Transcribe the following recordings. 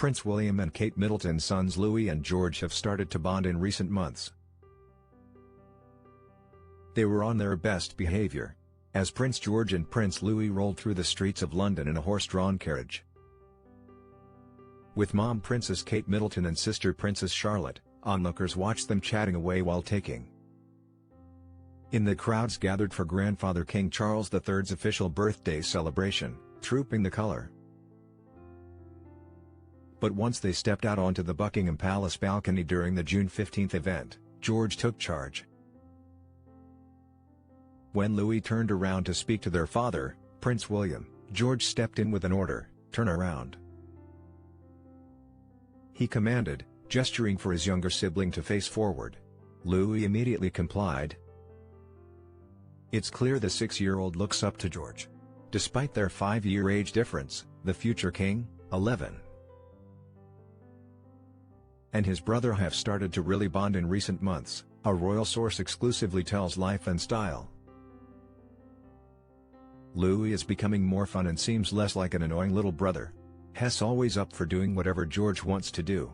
Prince William and Kate Middleton's sons Louis and George have started to bond in recent months. They were on their best behavior as Prince George and Prince Louis rolled through the streets of London in a horse-drawn carriage. With mom Princess Kate Middleton and sister Princess Charlotte, onlookers watched them chatting away while taking in the crowds gathered for grandfather King Charles III's official birthday celebration, Trooping the Colour. But once they stepped out onto the Buckingham Palace balcony during the June 15 event, George took charge. When Louis turned around to speak to their father, Prince William, George stepped in with an order, "Turn around." He commanded, gesturing for his younger sibling to face forward. Louis immediately complied. It's clear the 6-year-old looks up to George. Despite their 5-year age difference, the future king, 11, and his brother have started to really bond in recent months, a royal source exclusively tells Life and Style. Louis is becoming more fun and seems less like an annoying little brother. He's always up for doing whatever George wants to do.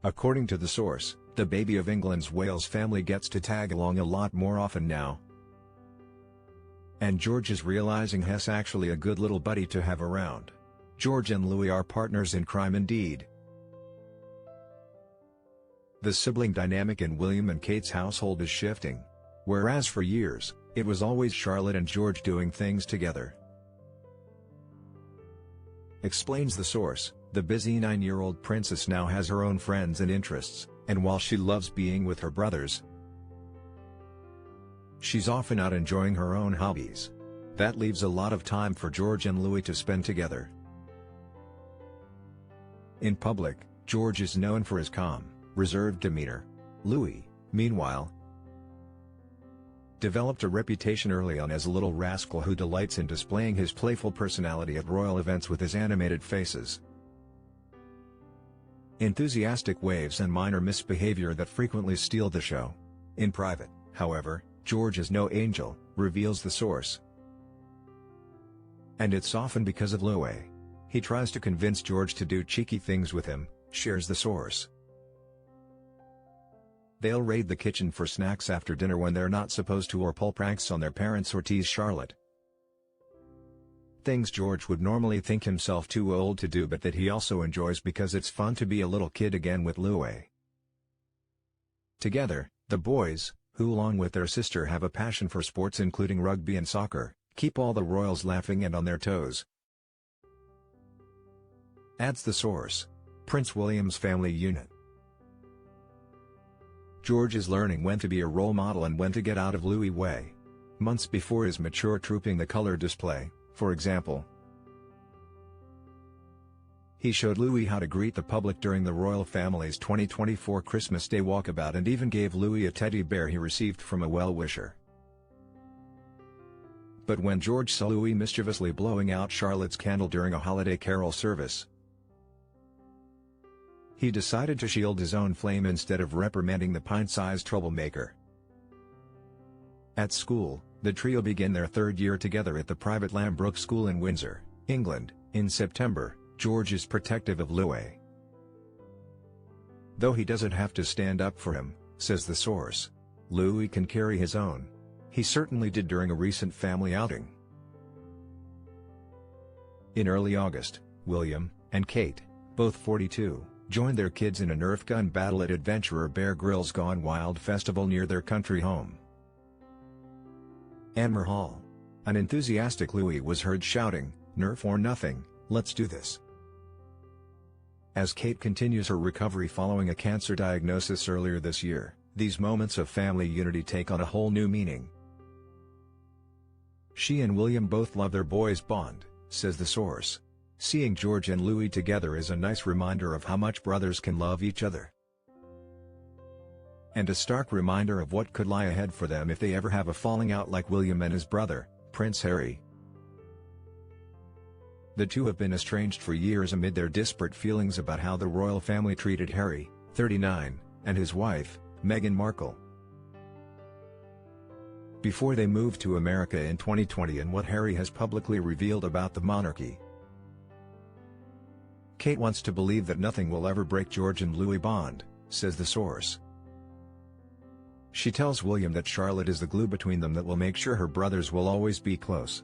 According to the source, the baby of England's Wales family gets to tag along a lot more often now. And George is realizing he's actually a good little buddy to have around. George and Louis are partners in crime indeed. The sibling dynamic in William and Kate's household is shifting. Whereas for years, it was always Charlotte and George doing things together. Explains the source, the busy 9-year-old princess now has her own friends and interests, and while she loves being with her brothers, she's often out enjoying her own hobbies. That leaves a lot of time for George and Louis to spend together. In public, George is known for his calm, reserved demeanor. Louis, meanwhile, developed a reputation early on as a little rascal who delights in displaying his playful personality at royal events with his animated faces, enthusiastic waves and minor misbehavior that frequently steal the show. In private, however, George is no angel, reveals the source. And it's often because of Louis. He tries to convince George to do cheeky things with him, shares the source. They'll raid the kitchen for snacks after dinner when they're not supposed to, or pull pranks on their parents or tease Charlotte. Things George would normally think himself too old to do, but that he also enjoys because it's fun to be a little kid again with Louis. Together, the boys, who along with their sister have a passion for sports including rugby and soccer, keep all the royals laughing and on their toes. Adds the source. Prince William's family unit. George is learning when to be a role model and when to get out of Louis' way. Months before his mature Trooping the Colour display, for example, he showed Louis how to greet the public during the royal family's 2024 Christmas Day walkabout and even gave Louis a teddy bear he received from a well-wisher. But when George saw Louis mischievously blowing out Charlotte's candle during a holiday carol service, he decided to shield his own flame instead of reprimanding the pint-sized troublemaker. At school, the trio begin their 3rd year together at the private Lambrook School in Windsor, England. In September, George is protective of Louis. Though he doesn't have to stand up for him, says the source. Louis can carry his own. He certainly did during a recent family outing. In early August, William and Kate, both 42, joined their kids in a Nerf gun battle at adventurer Bear Grylls Gone Wild festival near their country home, Anmer Hall. An enthusiastic Louis was heard shouting, "Nerf or nothing, let's do this." As Kate continues her recovery following a cancer diagnosis earlier this year, these moments of family unity take on a whole new meaning. She and William both love their boys' bond, says the source. Seeing George and Louis together is a nice reminder of how much brothers can love each other. And a stark reminder of what could lie ahead for them if they ever have a falling out like William and his brother, Prince Harry. The two have been estranged for years amid their disparate feelings about how the royal family treated Harry, 39, and his wife, Meghan Markle, before they moved to America in 2020, and what Harry has publicly revealed about the monarchy. Kate wants to believe that nothing will ever break George and Louis' bond, says the source. She tells William that Charlotte is the glue between them that will make sure her brothers will always be close.